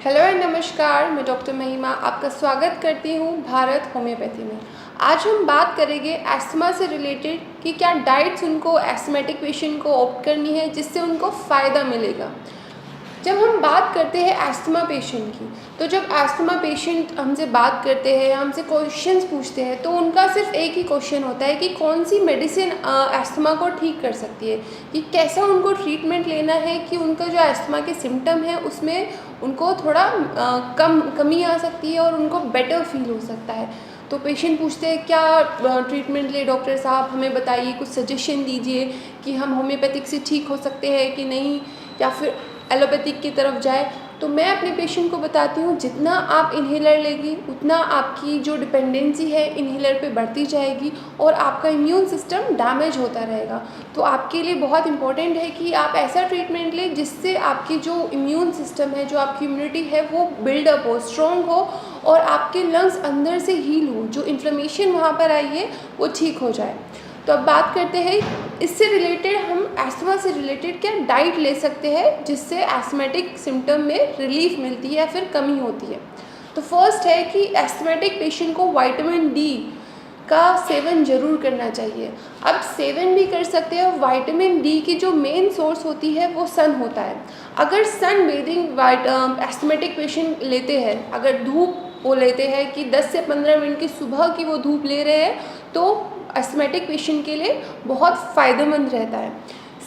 Hello and नमस्कार, मैं doctor महिमा आपका स्वागत करती हूँ भारत होम्योपैथी में। आज हम बात करेंगे एस्थमा से रिलेटेड कि क्या डाइट्स उनको एस्थमेटिक पेशेंट को ऑप्ट करनी है जिससे उनको फ़ायदा मिलेगा। जब हम बात करते हैं एस्थमा पेशेंट की, तो जब एस्थमा पेशेंट हमसे बात करते हैं, हमसे क्वेश्चंस पूछते हैं, तो उनका सिर्फ एक ही क्वेश्चन होता है कि कौन सी मेडिसिन एस्थमा को ठीक कर सकती है, कि कैसा उनको ट्रीटमेंट लेना है कि उनका जो एस्थमा के सिम्टम है उसमें उनको थोड़ा कमी आ सकती है और उनको बेटर फील हो सकता है। तो पेशेंट पूछते हैं क्या ट्रीटमेंट ले डॉक्टर साहब, हमें बताइए, कुछ सजेशन दीजिए कि हम होम्योपैथिक से ठीक हो सकते हैं कि नहीं, या फिर एलोपैथिक की तरफ जाए। तो मैं अपने पेशेंट को बताती हूँ जितना आप इन्हेलर लेगी उतना आपकी जो डिपेंडेंसी है इन्हेलर पे बढ़ती जाएगी और आपका इम्यून सिस्टम डैमेज होता रहेगा। तो आपके लिए बहुत इंपॉर्टेंट है कि आप ऐसा ट्रीटमेंट लें जिससे आपकी जो इम्यून सिस्टम है, जो आपकी इम्यूनिटी है, वो बिल्डअप हो, स्ट्रॉन्ग हो और आपके लंग्स अंदर से हील हो, जो इन्फ्लेमेशन वहाँ पर आई है वो ठीक हो जाए। तो अब बात करते हैं इससे रिलेटेड, हम एस्थमा से रिलेटेड क्या डाइट ले सकते हैं जिससे एस्थमेटिक सिम्टम में रिलीफ मिलती है या फिर कमी होती है। तो फर्स्ट है कि एस्थमेटिक पेशेंट को विटामिन डी का सेवन ज़रूर करना चाहिए। अब सेवन भी कर सकते हैं। विटामिन डी की जो मेन सोर्स होती है वो सन होता है। अगर सन बेदिंग एस्थमेटिक पेशेंट लेते हैं, अगर धूप वो लेते हैं कि 10 से 15 मिनट की सुबह की वो धूप ले रहे हैं, तो एस्थमेटिक पेशेंट के लिए बहुत फ़ायदेमंद रहता है।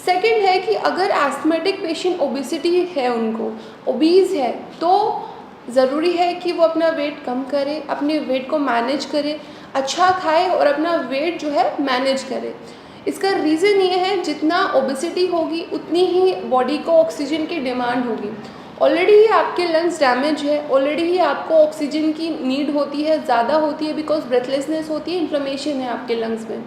सेकंड है कि अगर एस्थमेटिक पेशेंट ओबेसिटी है, उनको ओबीज़ है, तो ज़रूरी है कि वो अपना वेट कम करे, अपने वेट को मैनेज करे, अच्छा खाए और अपना वेट जो है मैनेज करे। इसका रीज़न ये है जितना ओबेसिटी होगी उतनी ही बॉडी को ऑक्सीजन की डिमांड होगी। ऑलरेडी ही आपके लंग्स डैमेज है, ऑलरेडी ही आपको ऑक्सीजन की नीड होती है, ज़्यादा होती है, बिकॉज ब्रेथलेसनेस होती है, इन्फ्लेमेशन है आपके लंग्स में।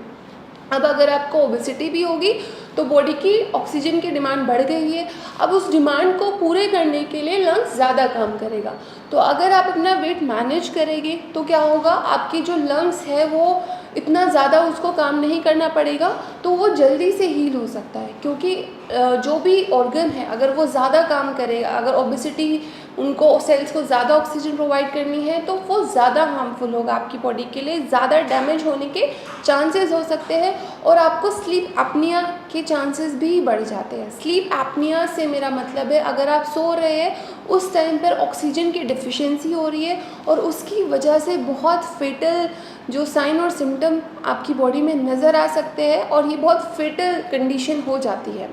अब अगर आपको ओबेसिटी भी होगी तो बॉडी की ऑक्सीजन की डिमांड बढ़ गई है। अब उस डिमांड को पूरे करने के लिए लंग्स ज़्यादा काम करेगा। तो अगर आप अपना वेट मैनेज करेंगे तो क्या होगा, आपकी जो लंग्स है वो इतना ज़्यादा उसको काम नहीं करना पड़ेगा, तो वो जल्दी से हील हो सकता है। क्योंकि जो भी ऑर्गन है अगर वो ज़्यादा काम करेगा, अगर ओबेसिटी उनको सेल्स को ज़्यादा ऑक्सीजन प्रोवाइड करनी है तो वो ज़्यादा हार्मफुल होगा आपकी बॉडी के लिए, ज़्यादा डैमेज होने के चांसेस हो सकते हैं और आपको स्लीप एपनिया के चांसेस भी बढ़ जाते हैं। स्लीप एपनिया से मेरा मतलब है अगर आप सो रहे हैं उस टाइम पर ऑक्सीजन की डिफिशिएंसी हो रही है और उसकी वजह से बहुत फेटल जो साइन और सिम्टम आपकी बॉडी में नज़र आ सकते हैं और ये बहुत फेटल कंडीशन हो जाती है।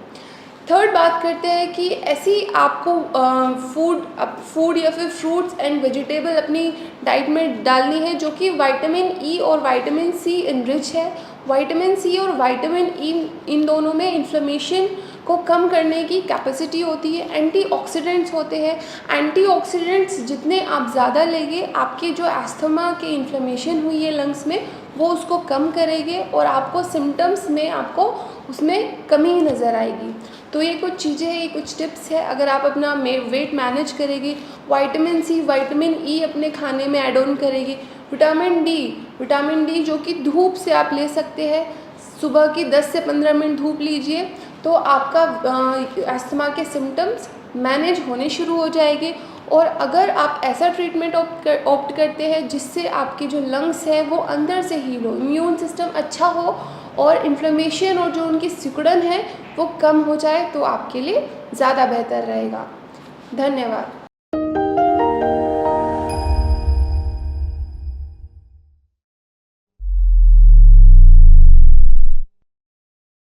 थर्ड बात करते हैं कि ऐसी आपको फूड या फिर फ्रूट्स एंड वेजिटेबल अपनी डाइट में डालनी है जो कि विटामिन ई और विटामिन सी इनरिच है। विटामिन सी और विटामिन ई इन दोनों में इन्फ्लेमेशन को कम करने की कैपेसिटी होती है। एंटीऑक्सीडेंट्स होते हैं। एंटीऑक्सीडेंट्स जितने आप ज़्यादा लेंगे, आपके जो एस्थमा के इन्फ्लेमेशन हुई है लंग्स में वो उसको कम करेंगे और आपको सिम्टम्स में आपको उसमें कमी नज़र आएगी। तो ये कुछ चीज़ें हैं, ये कुछ टिप्स है। अगर आप अपना वेट मैनेज करेंगे, विटामिन सी विटामिन ई अपने खाने में ऐड ऑन करेंगे, विटामिन डी जो कि धूप से आप ले सकते हैं, सुबह की 10 से 15 मिनट धूप लीजिए तो आपका अस्थमा के सिम्टम्स मैनेज होने शुरू हो जाएंगे। और अगर आप ऐसा ट्रीटमेंट ऑप्ट करते हैं जिससे आपके जो लंग्स है वो अंदर से हील हो, इम्यून सिस्टम अच्छा हो और इन्फ्लेमेशन और जो उनकी सिकुड़न है वो कम हो जाए, तो आपके लिए ज़्यादा बेहतर रहेगा। धन्यवाद।